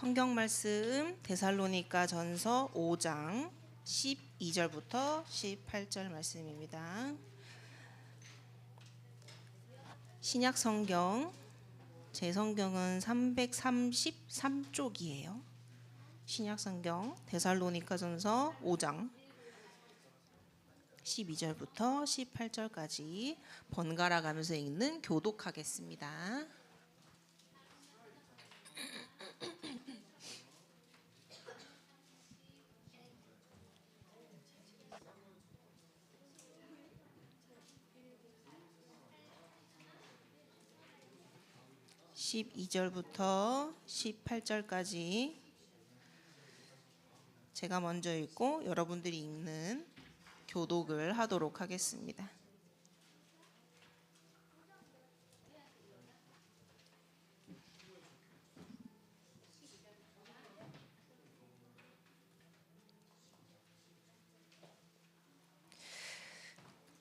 성경 말씀 데살로니가 전서 5장 12절부터 18절 말씀입니다. 신약 성경, 제 성경은 333쪽이에요. 신약 성경 데살로니가 전서 5장 12절부터 18절까지 번갈아 가면서 읽는 교독하겠습니다. (12절부터) (18절까지) 제가 먼저 읽고 여러분들이 읽는 교독을 하도록 하겠습니다.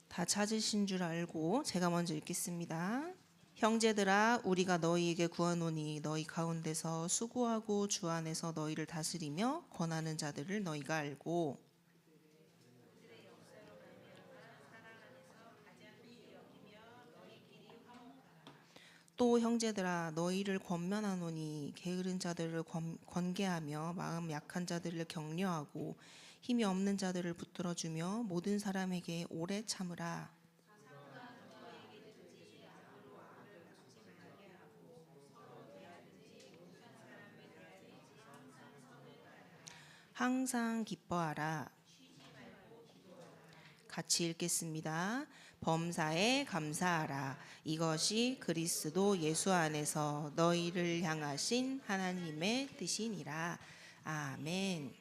다 찾으신 줄 알고 제가 먼저 읽겠습니다. 형제들아, 우리가 너희에게 구하노니 너희 가운데서 수고하고 주 안에서 너희를 다스리며 권하는 자들을 너희가 알고, 또 형제들아, 너희를 권면하노니 게으른 자들을 권계하며 마음 약한 자들을 격려하고 힘이 없는 자들을 붙들어주며 모든 사람에게 오래 참으라. 항상 기뻐하라. 같이 읽겠습니다. 범사에 감사하라. 이것이 그리스도 예수 안에서 너희를 향하신 하나님의 뜻이니라. 아멘.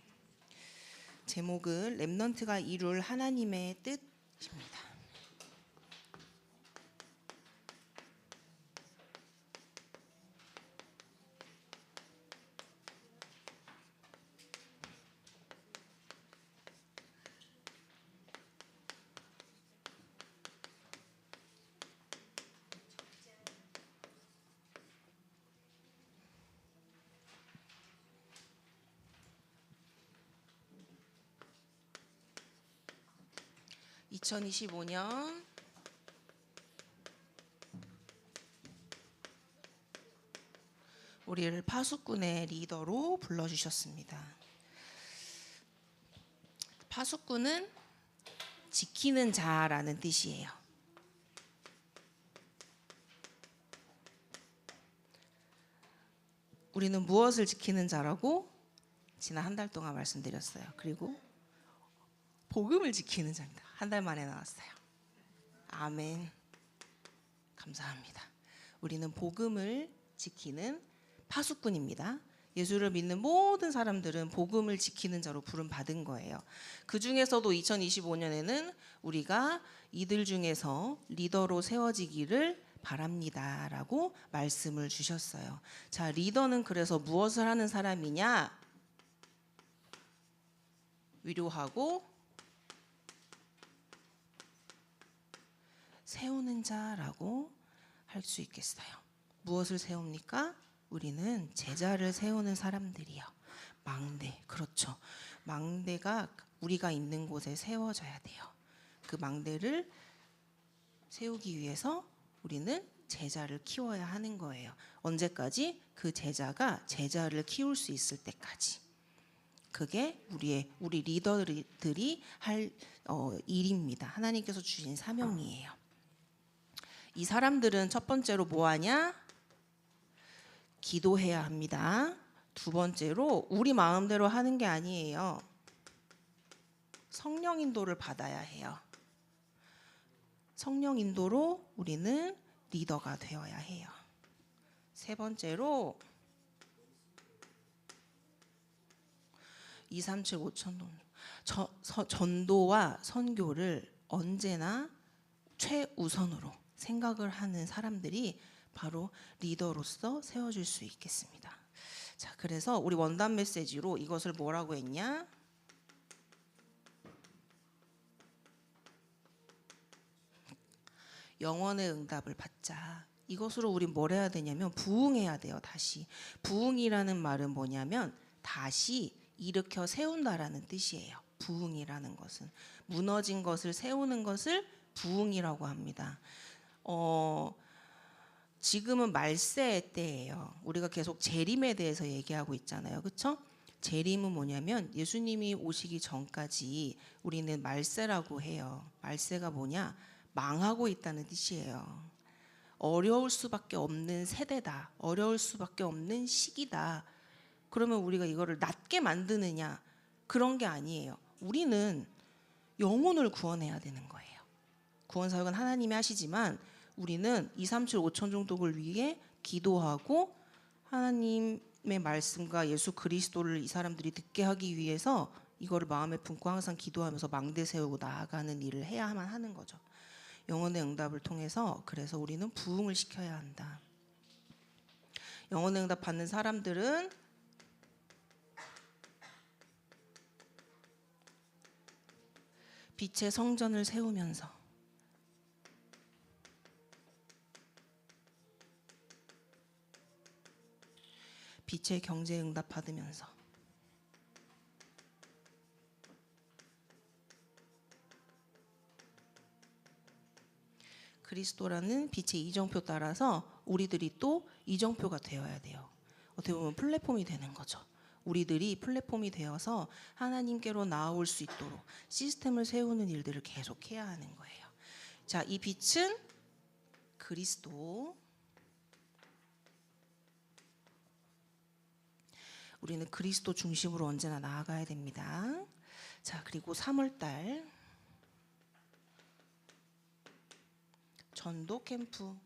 제목은 렘넌트가 이룰 하나님의 뜻입니다. (2025년) 우리를 파수꾼의 리더로 불러주셨습니다. 파수꾼은 지키는 자라는 뜻이에요. 우리는 무엇을 지키는 자라고 지난 한 달 동안 말씀드렸어요. 그리고 복음을 지키는 자입니다. 한 달 만에 나왔어요. 아멘. 감사합니다. 우리는 복음을 지키는 파수꾼입니다. 예수를 믿는 모든 사람들은 복음을 지키는 자로 부름받은 거예요. 그 중에서도 2025년에는 우리가 이들 중에서 리더로 세워지기를 바랍니다 라고 말씀을 주셨어요. 자, 리더는 그래서 무엇을 하는 사람이냐? 위로하고 세우는 자라고 할 수 있겠어요. 무엇을 세웁니까? 우리는 제자를 세우는 사람들이요. 망대, 그렇죠. 망대가 우리가 있는 곳에 세워져야 돼요. 그 망대를 세우기 위해서 우리는 제자를 키워야 하는 거예요. 언제까지? 그 제자가 제자를 키울 수 있을 때까지. 그게 우리 리더들이 할 일입니다. 하나님께서 주신 사명이에요. 이 사람들은 첫 번째로 뭐 하냐? 기도해야 합니다. 두 번째로 우리 마음대로 하는 게 아니에요. 성령 인도를 받아야 해요. 성령 인도로 우리는 리더가 되어야 해요. 세 번째로 237 5천도 전도와 선교를 언제나 최우선으로 생각을 하는 사람들이 바로 리더로서 세워질 수 있겠습니다. 자, 그래서 우리 원단 메시지로 이것을 뭐라고 했냐? 영원의 응답을 받자. 이것으로 우린 뭘 해야 되냐면 부흥해야 돼요. 다시. 부흥이라는 말은 뭐냐면 다시 일으켜 세운다라는 뜻이에요. 부흥이라는 것은 무너진 것을 세우는 것을 부흥이라고 합니다. 지금은 말세 때예요. 우리가 계속 재림에 대해서 얘기하고 있잖아요. 그렇죠? 재림은 뭐냐면 예수님이 오시기 전까지 우리는 말세라고 해요. 말세가 뭐냐? 망하고 있다는 뜻이에요. 어려울 수밖에 없는 세대다. 어려울 수밖에 없는 시기다. 그러면 우리가 이거를 낫게 만드느냐? 그런 게 아니에요. 우리는 영혼을 구원해야 되는 거예요. 구원 사역은 하나님이 하시지만 우리는 2, 3, 7, 5천 종족을 위해 기도하고 하나님의 말씀과 예수 그리스도를 이 사람들이 듣게 하기 위해서 이거를 마음에 품고 항상 기도하면서 망대 세우고 나아가는 일을 해야만 하는 거죠. 영혼의 응답을 통해서 그래서 우리는 부흥을 시켜야 한다. 영혼의 응답 받는 사람들은 빛의 성전을 세우면서 빛의 경제 응답 받으면서 그리스도라는 빛의 이정표 따라서 우리들이 또 이정표가 되어야 돼요. 어떻게 보면 플랫폼이 되는 거죠. 우리들이 플랫폼이 되어서 하나님께로 나아올 수 있도록 시스템을 세우는 일들을 계속해야 하는 거예요. 자, 이 빛은 그리스도. 우리는 그리스도 중심으로 언제나 나아가야 됩니다. 자, 그리고 3월달 전도 캠프.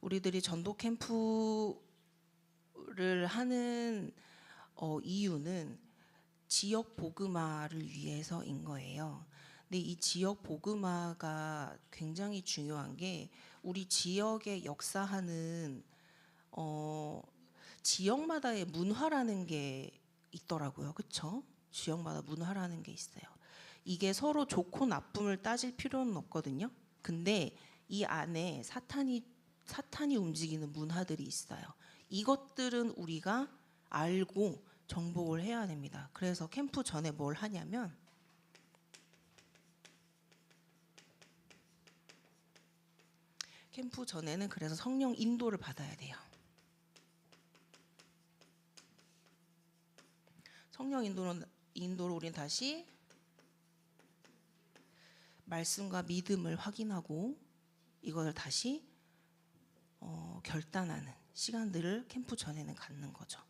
우리들이 전도 캠프를 하는 이유는 지역 복음화를 위해서인 거예요. 근데 이 지역 복음화가 굉장히 중요한 게 우리 지역에 역사하는 지역마다의 문화라는 게 있더라고요. 그렇죠? 지역마다 문화라는 게 있어요. 이게 서로 좋고 나쁨을 따질 필요는 없거든요. 근데 이 안에 사탄이 움직이는 문화들이 있어요. 이것들은 우리가 알고 정복을 해야 됩니다. 그래서 캠프 전에 뭘 하냐면 캠프 전에는 그래서 성령 인도를 받아야 돼요. 성령 인도로 우리는 다시 말씀과 믿음을 확인하고 이걸 다시 결단하는 시간들을 캠프 전에는 갖는 거죠.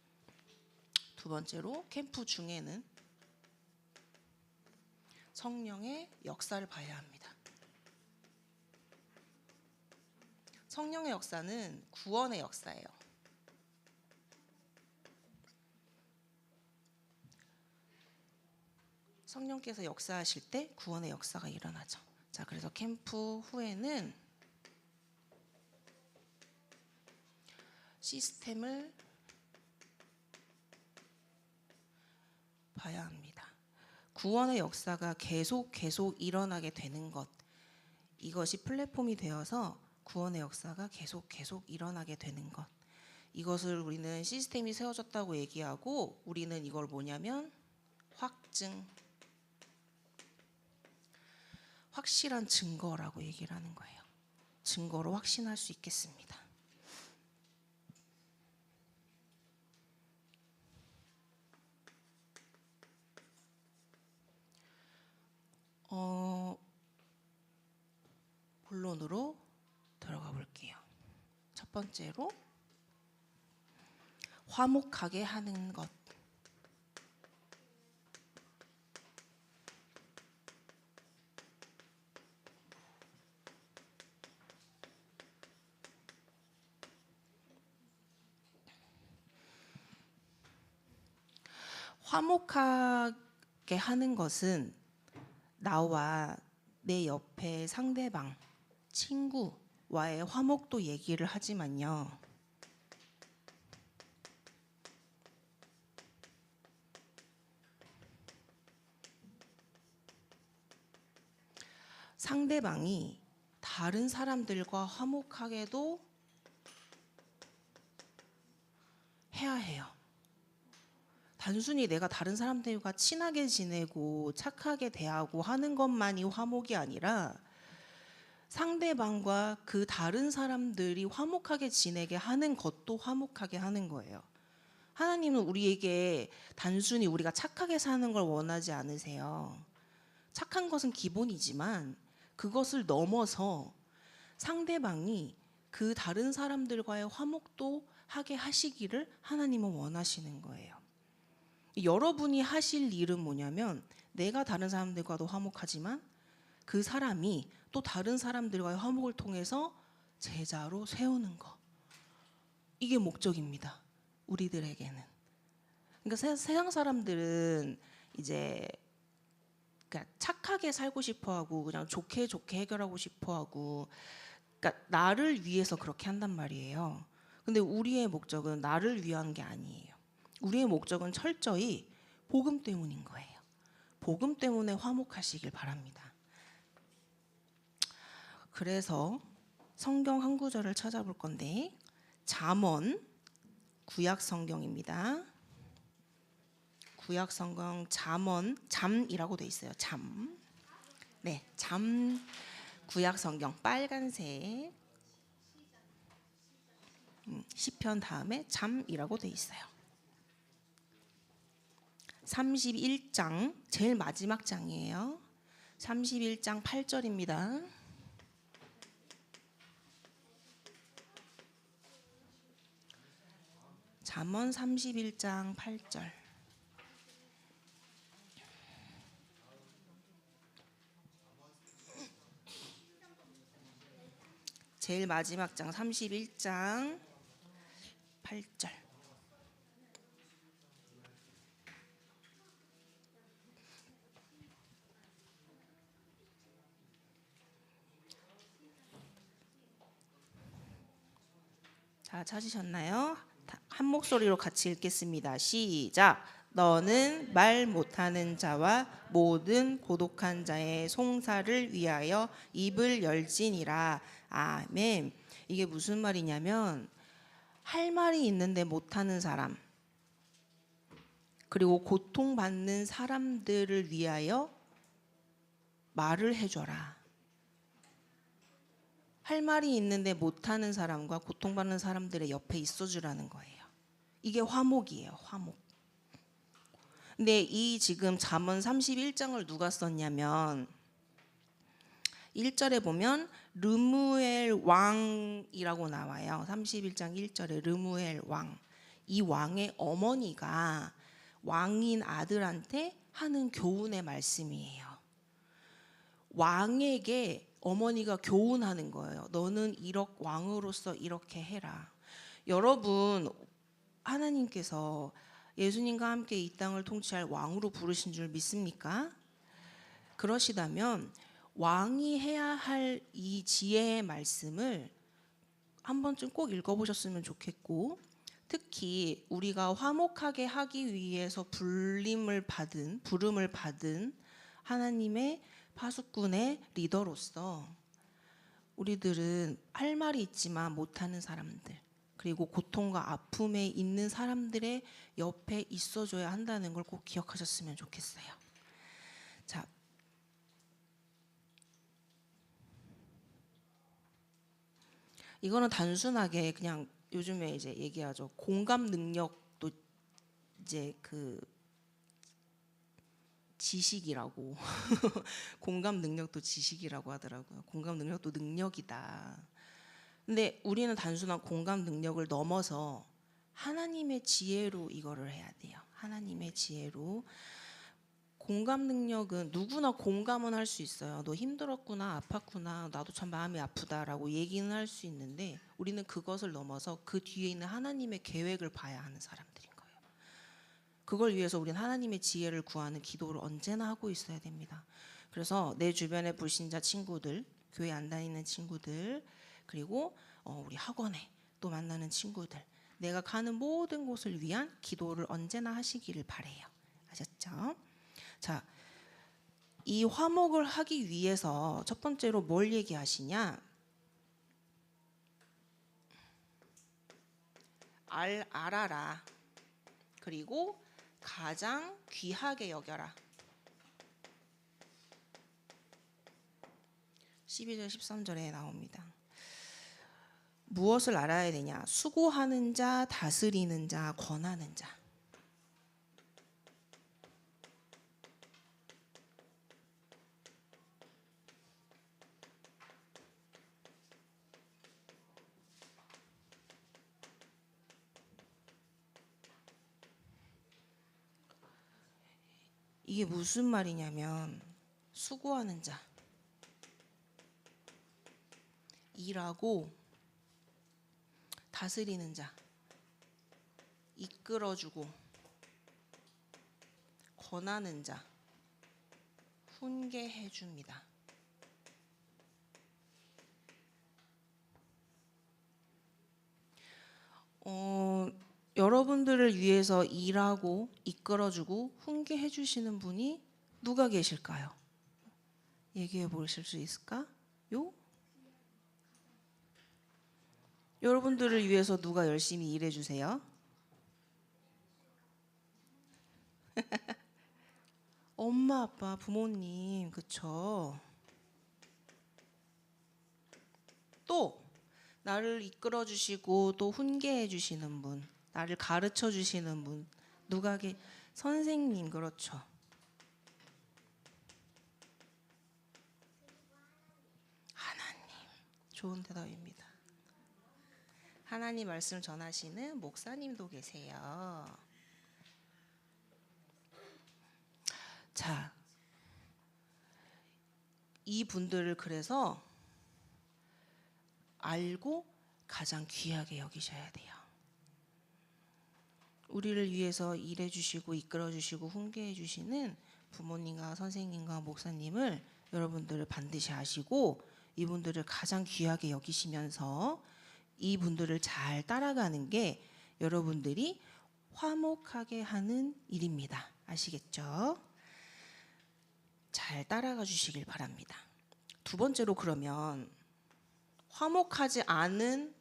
두 번째로 캠프 중에는 성령의 역사를 봐야 합니다. 성령의 역사는 구원의 역사예요. 성령께서 역사하실 때 구원의 역사가 일어나죠. 자, 그래서 캠프 후에는 시스템을 봐야 합니다. 구원의 역사가 계속 일어나게 되는 것, 이것이 플랫폼이 되어서 구원의 역사가 계속 일어나게 되는 것, 이것을 우리는 시스템이 세워졌다고 얘기하고 우리는 이걸 뭐냐면 확실한 증거라고 얘기를 하는 거예요. 증거로 확신할 수 있겠습니다. 본론으로 들어가 볼게요. 첫 번째로 화목하게 하는 것. 화목하게 하는 것은 나와 내 옆에 상대방, 친구와의 화목도 얘기를 하지만요. 상대방이 다른 사람들과 화목하게도 해야 해요. 단순히 내가 다른 사람들과 친하게 지내고 착하게 대하고 하는 것만이 화목이 아니라 상대방과 그 다른 사람들이 화목하게 지내게 하는 것도 화목하게 하는 거예요. 하나님은 우리에게 단순히 우리가 착하게 사는 걸 원하지 않으세요. 착한 것은 기본이지만 그것을 넘어서 상대방이 그 다른 사람들과의 화목도 하게 하시기를 하나님은 원하시는 거예요. 여러분이 하실 일은 뭐냐면 내가 다른 사람들과도 화목하지만 그 사람이 또 다른 사람들과의 화목을 통해서 제자로 세우는 거. 이게 목적입니다. 우리들에게는. 그러니까 세상 사람들은 이제 그러니까 착하게 살고 싶어하고 그냥 좋게 해결하고 싶어하고 그러니까 나를 위해서 그렇게 한단 말이에요. 근데 우리의 목적은 나를 위한 게 아니에요. 우리의 목적은 철저히 복음 때문인 거예요. 복음 때문에 화목하시길 바랍니다. 그래서 성경 한 구절을 찾아볼 건데 잠언 구약 성경입니다. 구약 성경 잠언 잠이라고 돼 있어요. 잠. 네, 잠 구약 성경 빨간색 시편 다음에 잠이라고 돼 있어요. 31장 제일 마지막 장이에요. 31장 8절입니다. 잠언 31장 8절. 제일 마지막 장 31장 8절. 자, 찾으셨나요? 한 목소리로 같이 읽겠습니다. 시작. 너는 말 못하는 자와 모든 고독한 자의 송사를 위하여 입을 열지니라. 아멘. 이게 무슨 말이냐면 할 말이 있는데 못하는 사람 그리고 고통받는 사람들을 위하여 말을 해줘라. 할 말이 있는데 못하는 사람과 고통받는 사람들의 옆에 있어주라는 거예요. 이게 화목이에요. 화목. 근데 이 지금 잠언 31장을 누가 썼냐면 1절에 보면 르무엘 왕이라고 나와요. 31장 1절에 르무엘 왕. 이 왕의 어머니가 왕인 아들한테 하는 교훈의 말씀이에요. 왕에게 어머니가 교훈하는 거예요. 너는 왕으로서 이렇게 해라. 여러분, 하나님께서 예수님과 함께 이 땅을 통치할 왕으로 부르신 줄 믿습니까? 그러시다면 왕이 해야 할 이 지혜의 말씀을 한 번쯤 꼭 읽어보셨으면 좋겠고, 특히 우리가 화목하게 하기 위해서 부름을 받은 하나님의 파수꾼의 리더로서 우리들은 할 말이 있지만 못하는 사람들 그리고 고통과 아픔에 있는 사람들의 옆에 있어줘야 한다는 걸 꼭 기억하셨으면 좋겠어요. 자, 이거는 단순하게 그냥 요즘에 이제 얘기하죠. 공감 능력도 이제 그 지식이라고 공감 능력도 지식이라고 하더라고요. 공감 능력도 능력이다. 근데 우리는 단순한 공감 능력을 넘어서 하나님의 지혜로 이거를 해야 돼요. 하나님의 지혜로. 공감 능력은 누구나 공감은 할 수 있어요. 너 힘들었구나, 아팠구나, 나도 참 마음이 아프다라고 얘기는 할 수 있는데 우리는 그것을 넘어서 그 뒤에 있는 하나님의 계획을 봐야 하는 사람들인 거예요. 그걸 위해서 우리는 하나님의 지혜를 구하는 기도를 언제나 하고 있어야 됩니다. 그래서 내 주변의 불신자 친구들, 교회 안 다니는 친구들, 그리고 우리 학원에 또 만나는 친구들, 내가 가는 모든 곳을 위한 기도를 언제나 하시기를 바래요. 아셨죠? 자, 이 화목을 하기 위해서 첫 번째로 뭘 얘기하시냐? 알아라. 그리고 가장 귀하게 여겨라. 12절 13절에 나옵니다. 무엇을 알아야 되냐? 수고하는 자, 다스리는 자, 권하는 자. 이게 무슨 말이냐면 수고하는 자, 일하고 다스리는 자, 이끌어주고 권하는 자, 훈계해 줍니다. 여러분들을 위해서 일하고 이끌어주고 훈계해 주시는 분이 누가 계실까요? 얘기해 보실 수 있을까요? 여러분들을 위해서 누가 열심히 일해 주세요? 엄마, 아빠, 부모님, 그쵸? 또 나를 이끌어 주시고 또 훈계해 주시는 분, 나를 가르쳐 주시는 분, 선생님, 그렇죠. 하나님, 좋은 대답입니다. 하나님 말씀 전하시는 목사님도 계세요. 자, 이 분들을 그래서 알고 가장 귀하게 여기셔야 돼요. 우리를 위해서 일해 주시고 이끌어 주시고 훈계해 주시는 부모님과 선생님과 목사님을 여러분들을 반드시 아시고 이분들을 가장 귀하게 여기시면서 이분들을 잘 따라가는 게 여러분들이 화목하게 하는 일입니다. 아시겠죠? 잘 따라가 주시길 바랍니다. 두 번째로 그러면 화목하지 않은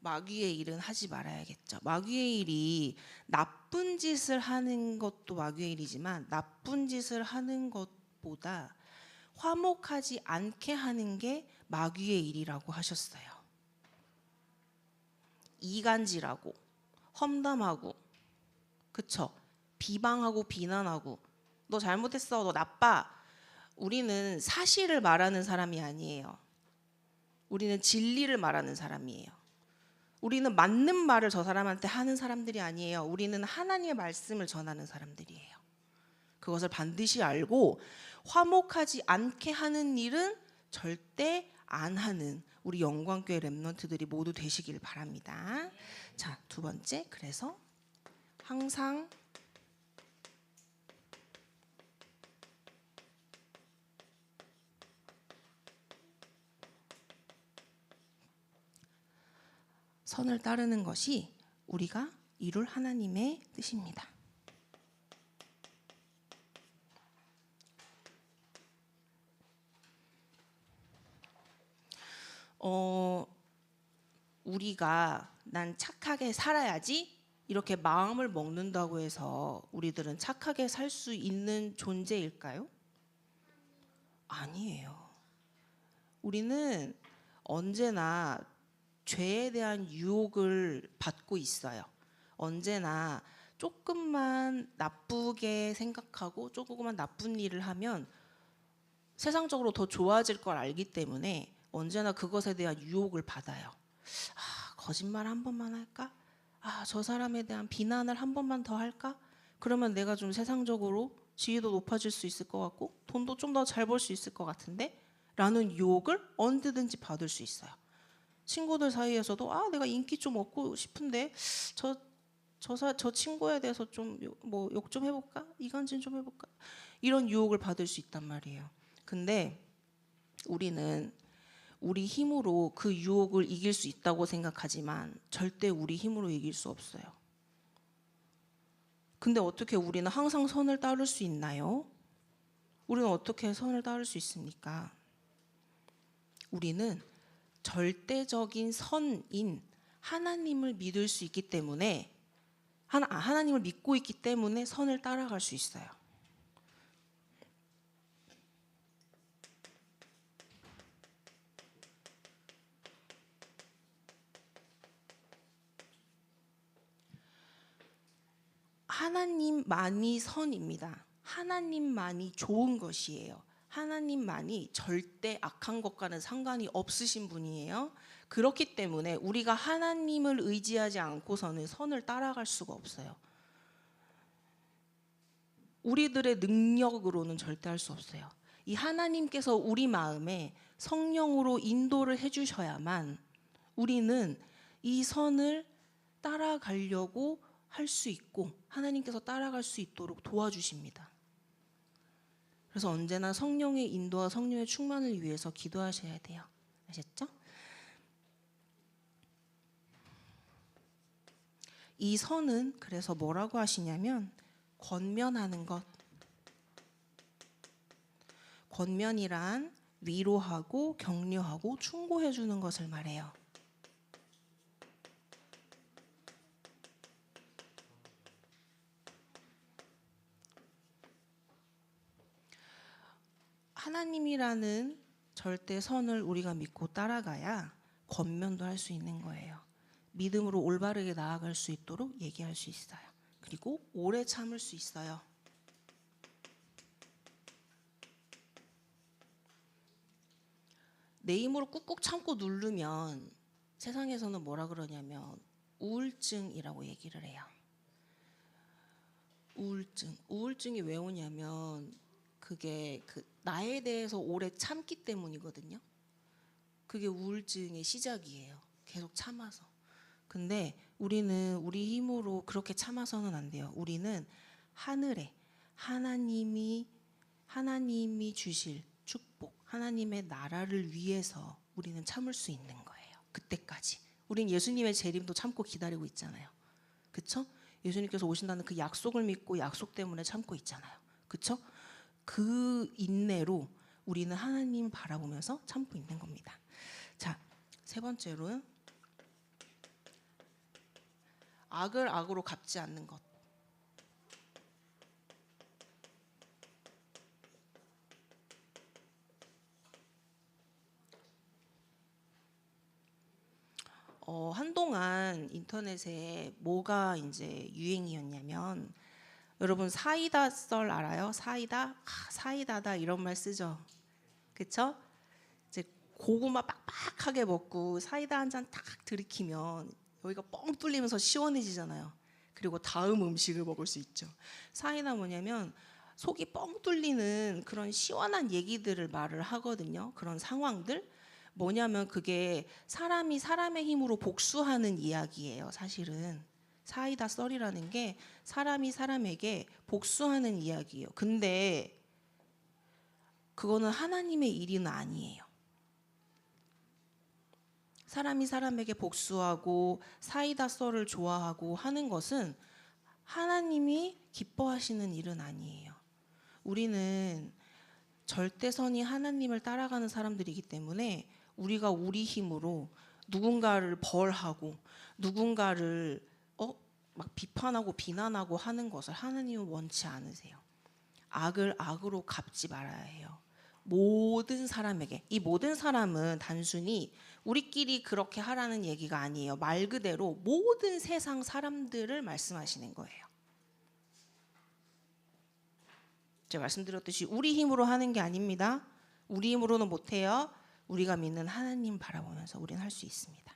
마귀의 일은 하지 말아야겠죠. 마귀의 일이 나쁜 짓을 하는 것도 마귀의 일이지만 나쁜 짓을 하는 것보다 화목하지 않게 하는 게 마귀의 일이라고 하셨어요. 이간질하고 험담하고 그쵸? 비방하고 비난하고 너 잘못했어, 너 나빠. 우리는 사실을 말하는 사람이 아니에요. 우리는 진리를 말하는 사람이에요. 우리는 맞는 말을 저 사람한테 하는 사람들이 아니에요. 우리는 하나님의 말씀을 전하는 사람들이에요. 그것을 반드시 알고 화목하지 않게 하는 일은 절대 안 하는 우리 영광교회 렘넌트들이 모두 되시길 바랍니다. 자, 두 번째, 그래서 항상 선을 따르는 것이 우리가 이룰 하나님의 뜻입니다. 우리가 난 착하게 살아야지 이렇게 마음을 먹는다고 해서 우리들은 착하게 살 수 있는 존재일까요? 아니에요. 우리는 언제나 죄에 대한 유혹을 받고 있어요. 언제나 조금만 나쁘게 생각하고 조금만 나쁜 일을 하면 세상적으로 더 좋아질 걸 알기 때문에 언제나 그것에 대한 유혹을 받아요. 거짓말 한 번만 할까? 저 사람에 대한 비난을 한 번만 더 할까? 그러면 내가 좀 세상적으로 지위도 높아질 수 있을 것 같고 돈도 좀 더 잘 벌 수 있을 것 같은데? 라는 유혹을 언제든지 받을 수 있어요. 친구들 사이에서도 내가 인기 좀 얻고 싶은데 저 친구에 대해서 좀 욕 좀 해볼까? 이간질 좀 해볼까? 이런 유혹을 받을 수 있단 말이에요. 근데 우리는 우리 힘으로 그 유혹을 이길 수 있다고 생각하지만 절대 우리 힘으로 이길 수 없어요. 근데 어떻게 우리는 항상 선을 따를 수 있나요? 우리는 어떻게 선을 따를 수 있습니까? 우리는 절대적인 선인 하나님을 믿을 수 있기 때문에 하나님을 믿고 있기 때문에 선을 따라갈 수 있어요. 하나님만이 선입니다. 하나님만이 좋은 것이에요. 하나님만이 절대 악한 것과는 상관이 없으신 분이에요. 그렇기 때문에 우리가 하나님을 의지하지 않고서는 선을 따라갈 수가 없어요. 우리들의 능력으로는 절대 할 수 없어요. 이 하나님께서 우리 마음에 성령으로 인도를 해주셔야만 우리는 이 선을 따라가려고 할 수 있고 하나님께서 따라갈 수 있도록 도와주십니다. 그래서 언제나 성령의 인도와 성령의 충만을 위해서 기도하셔야 돼요. 아셨죠? 이 선은 그래서 뭐라고 하시냐면 권면하는 것. 권면이란 위로하고 격려하고 충고해 주는 것을 말해요. 하나님이라는 절대 선을 우리가 믿고 따라가야 권면도 할 수 있는 거예요. 믿음으로 올바르게 나아갈 수 있도록 얘기할 수 있어요. 그리고 오래 참을 수 있어요. 내 힘으로 꾹꾹 참고 누르면 세상에서는 뭐라 그러냐면 우울증이라고 얘기를 해요. 우울증이 왜 오냐면 그게 나에 대해서 오래 참기 때문이거든요. 그게 우울증의 시작이에요. 계속 참아서. 근데 우리는 우리 힘으로 그렇게 참아서는 안 돼요. 우리는 하늘에 하나님이 주실 축복, 하나님의 나라를 위해서 우리는 참을 수 있는 거예요. 그때까지. 우린 예수님의 재림도 참고 기다리고 있잖아요. 그쵸? 예수님께서 오신다는 그 약속을 믿고 약속 때문에 참고 있잖아요. 그쵸? 그 인내로 우리는 하나님 바라보면서 참고 있는 겁니다. 자, 세 번째로는 악을 악으로 갚지 않는 것. 한동안 인터넷에 뭐가 이제 유행이었냐면 여러분 사이다 썰 알아요? 사이다? 사이다다 이런 말 쓰죠. 그쵸? 이제 고구마 빡빡하게 먹고 사이다 한 잔 딱 들이키면 여기가 뻥 뚫리면서 시원해지잖아요. 그리고 다음 음식을 먹을 수 있죠. 사이다 뭐냐면 속이 뻥 뚫리는 그런 시원한 얘기들을 말을 하거든요. 그런 상황들. 뭐냐면 그게 사람이 사람의 힘으로 복수하는 이야기예요. 사실은 사이다 썰이라는 게 사람이 사람에게 복수하는 이야기예요. 근데 그거는 하나님의 일은 아니에요. 사람이 사람에게 복수하고 사이다 썰을 좋아하고 하는 것은 하나님이 기뻐하시는 일은 아니에요. 우리는 절대선이 하나님을 따라가는 사람들이기 때문에 우리가 우리 힘으로 누군가를 벌하고 누군가를 막 비판하고 비난하고 하는 것을 하나님은 원치 않으세요. 악을 악으로 갚지 말아야 해요. 모든 사람에게. 이 모든 사람은 단순히 우리끼리 그렇게 하라는 얘기가 아니에요. 말 그대로 모든 세상 사람들을 말씀하시는 거예요. 제가 말씀드렸듯이 우리 힘으로 하는 게 아닙니다. 우리 힘으로는 못해요. 우리가 믿는 하나님 바라보면서 우리는 할 수 있습니다.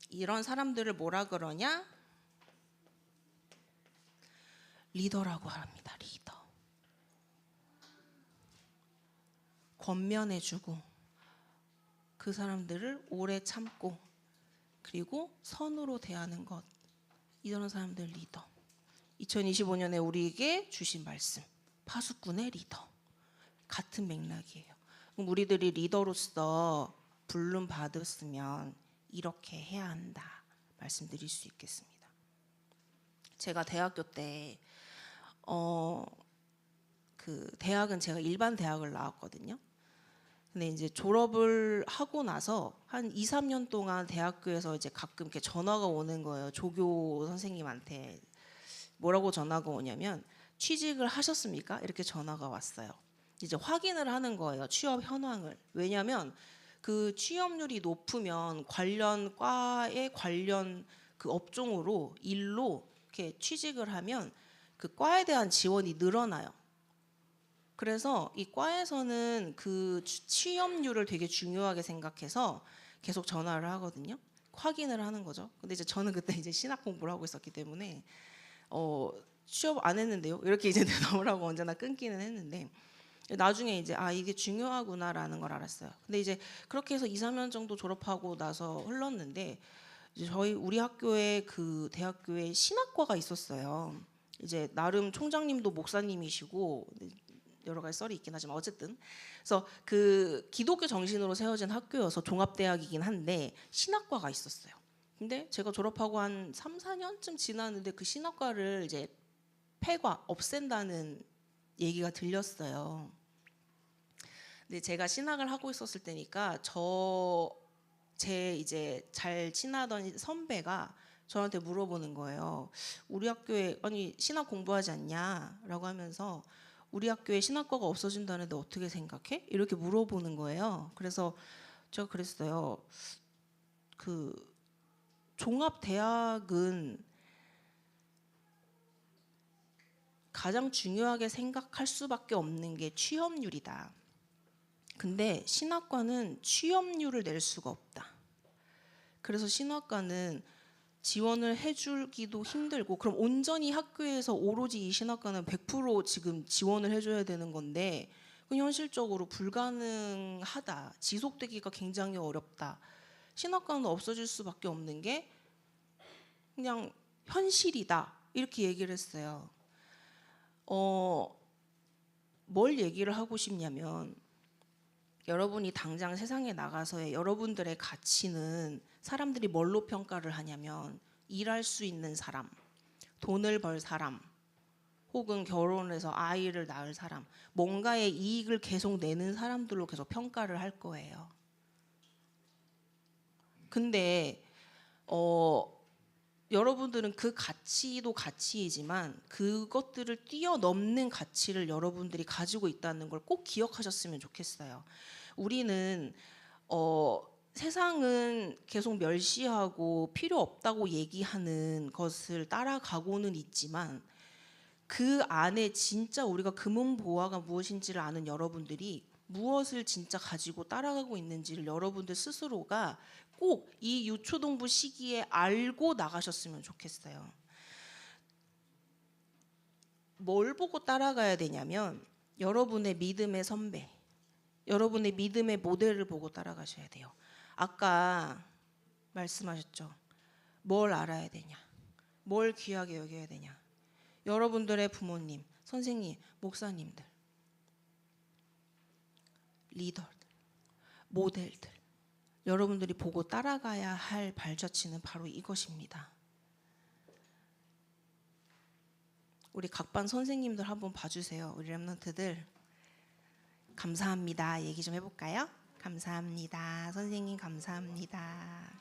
이런 사람들을 뭐라 그러냐? 리더라고 합니다. 리더. 권면해주고 그 사람들을 오래 참고 그리고 선으로 대하는 것. 이런 사람들 리더. 2025년에 우리에게 주신 말씀. 파수꾼의 리더. 같은 맥락이에요. 그럼 우리들이 리더로서 부름 받았으면 이렇게 해야 한다. 말씀드릴 수 있겠습니다. 제가 대학교 때 그 대학은 제가 일반 대학을 나왔거든요. 근데 이제 졸업을 하고 나서 한 2, 3년 동안 대학교에서 이제 가끔 이렇게 전화가 오는 거예요. 조교 선생님한테 뭐라고 전화가 오냐면 취직을 하셨습니까? 이렇게 전화가 왔어요. 이제 확인을 하는 거예요. 취업 현황을. 왜냐하면 그 취업률이 높으면 관련 과에 관련 그 업종으로 일로 이렇게 취직을 하면 그 과에 대한 지원이 늘어나요. 그래서 이 과에서는 그 취업률을 되게 중요하게 생각해서 계속 전화를 하거든요. 확인을 하는 거죠. 근데 이제 저는 그때 이제 신학 공부를 하고 있었기 때문에 취업 안 했는데요. 이렇게 이제 대답을 하고 언제나 끊기는 했는데 나중에 이제 이게 중요하구나라는 걸 알았어요. 근데 이제 그렇게 해서 2, 3년 정도 졸업하고 나서 흘렀는데 이제 우리 학교에 그 대학교에 신학과가 있었어요. 이제 나름 총장님도 목사님이시고 여러 가지 썰이 있긴 하지만 어쨌든 그래서 그 기독교 정신으로 세워진 학교여서 종합대학이긴 한데 신학과가 있었어요. 근데 제가 졸업하고 한 3, 4년쯤 지났는데 그 신학과를 이제 없앤다는 얘기가 들렸어요. 근데 제가 신학을 하고 있었을 때니까 제 이제 잘 친하던 선배가 저한테 물어보는 거예요. 우리 학교에 아니 신학 공부하지 않냐라고 하면서 우리 학교에 신학과가 없어진다는데 어떻게 생각해? 이렇게 물어보는 거예요. 그래서 제가 그랬어요. 그 종합대학은 가장 중요하게 생각할 수밖에 없는 게 취업률이다. 근데 신학과는 취업률을 낼 수가 없다. 그래서 신학과는 지원을 해주기도 힘들고 그럼 온전히 학교에서 오로지 이 신학과는 100% 지금 지원을 해줘야 되는 건데 현실적으로 불가능하다. 지속되기가 굉장히 어렵다. 신학과는 없어질 수밖에 없는 게 그냥 현실이다. 이렇게 얘기를 했어요. 뭘 얘기를 하고 싶냐면 여러분이 당장 세상에 나가서의 여러분들의 가치는 사람들이 뭘로 평가를 하냐면 일할 수 있는 사람, 돈을 벌 사람, 혹은 결혼해서 아이를 낳을 사람, 뭔가의 이익을 계속 내는 사람들로 계속 평가를 할 거예요. 근데 여러분들은 그 가치도 가치이지만 그것들을 뛰어넘는 가치를 여러분들이 가지고 있다는 걸 꼭 기억하셨으면 좋겠어요. 우리는 세상은 계속 멸시하고 필요 없다고 얘기하는 것을 따라가고는 있지만 그 안에 진짜 우리가 금은보화가 무엇인지를 아는 여러분들이 무엇을 진짜 가지고 따라가고 있는지를 여러분들 스스로가 꼭 이 유초동부 시기에 알고 나가셨으면 좋겠어요. 뭘 보고 따라가야 되냐면 여러분의 믿음의 선배, 여러분의 믿음의 모델을 보고 따라가셔야 돼요. 아까 말씀하셨죠. 뭘 알아야 되냐, 뭘 귀하게 여겨야 되냐. 여러분들의 부모님, 선생님, 목사님들, 리더들, 모델들, 여러분들이 보고 따라가야 할 발자취는 바로 이것입니다. 우리 각반 선생님들 한번 봐주세요. 우리 랩런트들 감사합니다. 얘기 좀 해볼까요? 감사합니다. 선생님 감사합니다.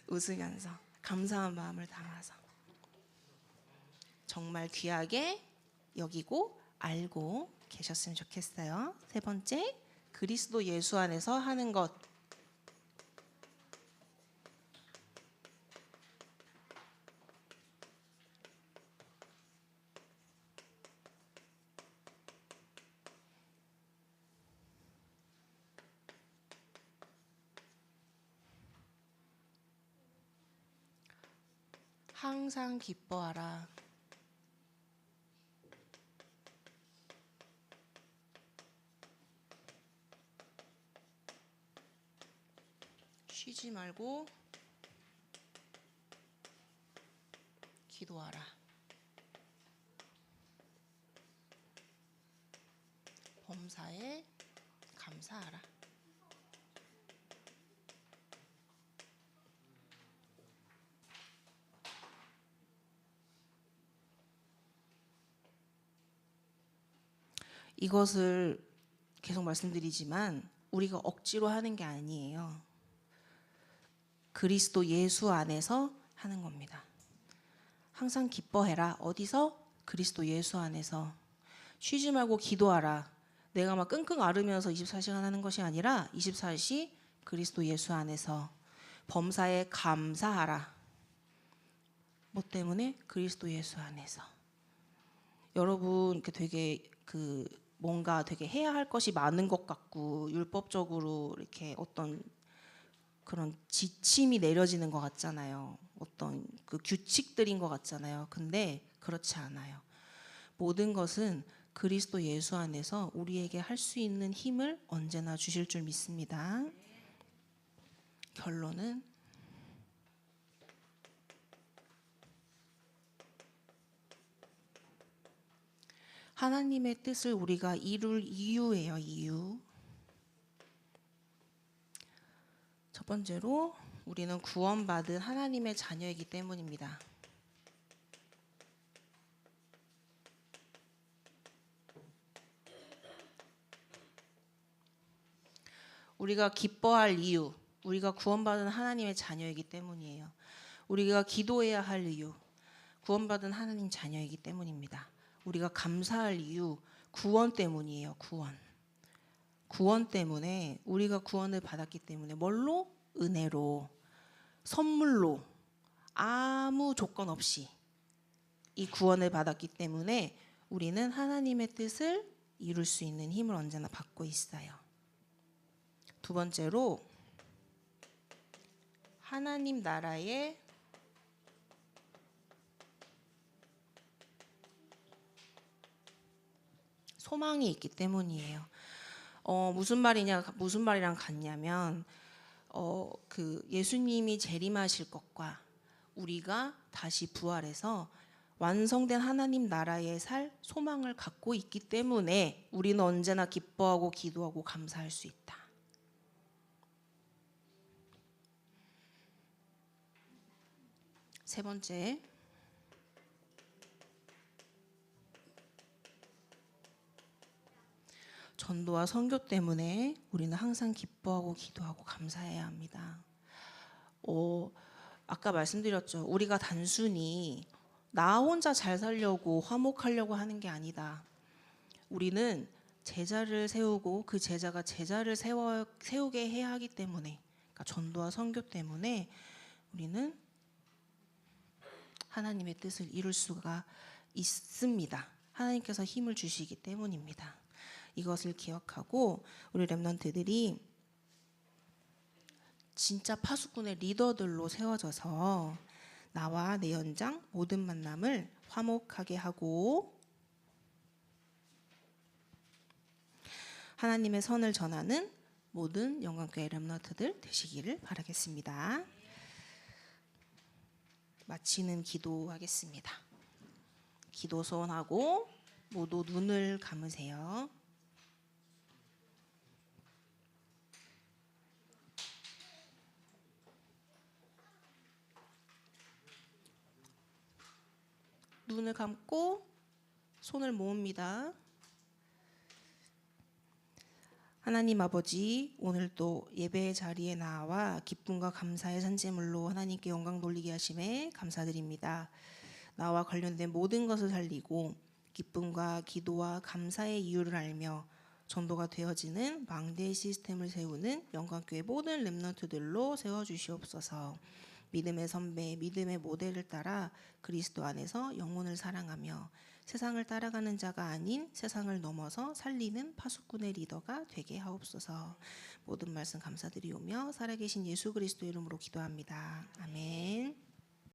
웃으면서 감사한 마음을 담아서 정말 귀하게 여기고 알고 계셨으면 좋겠어요. 세 번째, 그리스도 예수 안에서 하는 것. 항상 기뻐하라. 쉬지 말고 기도하라. 범사에 감사하라. 이것을 계속 말씀드리지만 우리가 억지로 하는 게 아니에요. 그리스도 예수 안에서 하는 겁니다. 항상 기뻐해라. 어디서? 그리스도 예수 안에서. 쉬지 말고 기도하라. 내가 막 끙끙 앓으면서 24시간 하는 것이 아니라 24시 그리스도 예수 안에서. 범사에 감사하라. 뭐 때문에? 그리스도 예수 안에서. 여러분 이렇게 되게 뭔가 되게 해야 할 것이 많은 것 같고 율법적으로 이렇게 어떤 그런 지침이 내려지는 것 같잖아요. 어떤 그 규칙들인 것 같잖아요. 근데 그렇지 않아요. 모든 것은 그리스도 예수 안에서 우리에게 할 수 있는 힘을 언제나 주실 줄 믿습니다. 결론은 하나님의 뜻을 우리가 이룰 이유예요. 이유. 첫 번째로 우리는 구원받은 하나님의 자녀이기 때문입니다. 우리가 기뻐할 이유, 우리가 구원받은 하나님의 자녀이기 때문이에요. 우리가 기도해야 할 이유, 구원받은 하나님 자녀이기 때문입니다. 우리가 감사할 이유, 구원 때문이에요. 구원 때문에 우리가 구원을 받았기 때문에 뭘로? 은혜로, 선물로, 아무 조건 없이 이 구원을 받았기 때문에 우리는 하나님의 뜻을 이룰 수 있는 힘을 언제나 받고 있어요. 두 번째로 하나님 나라의 소망이 있기 때문이에요. 무슨 말이랑 같냐면 예수님이 재림하실 것과 우리가 다시 부활해서 완성된 하나님 나라에 살 소망을 갖고 있기 때문에 우리는 언제나 기뻐하고 기도하고 감사할 수 있다. 세 번째, 전도와 선교 때문에 우리는 항상 기뻐하고 기도하고 감사해야 합니다. 아까 말씀드렸죠. 우리가 단순히 나 혼자 잘 살려고 화목하려고 하는 게 아니다. 우리는 제자를 세우고 그 제자가 제자를 세우게 해야 하기 때문에, 그러니까 전도와 선교 때문에 우리는 하나님의 뜻을 이룰 수가 있습니다. 하나님께서 힘을 주시기 때문입니다. 이것을 기억하고 우리 렘넌트들이 진짜 파수꾼의 리더들로 세워져서 나와 내 연장 모든 만남을 화목하게 하고 하나님의 선을 전하는 모든 영광교회 렘넌트들 되시기를 바라겠습니다. 마치는 기도하겠습니다. 기도 소원하고 모두 눈을 감으세요. 눈을 감고 손을 모읍니다. 하나님 아버지, 오늘도 예배의 자리에 나와 기쁨과 감사의 산제물로 하나님께 영광 돌리게 하심에 감사드립니다. 나와 관련된 모든 것을 살리고 기쁨과 기도와 감사의 이유를 알며 전도가 되어지는 망대의 시스템을 세우는 영광교회 모든 렘넌트들로 세워주시옵소서. 믿음의 선배, 믿음의 모델을 따라 그리스도 안에서 영혼을 사랑하며 세상을 따라가는 자가 아닌 세상을 넘어서 살리는 파수꾼의 리더가 되게 하옵소서. 모든 말씀 감사드리오며 살아계신 예수 그리스도 이름으로 기도합니다. 아멘.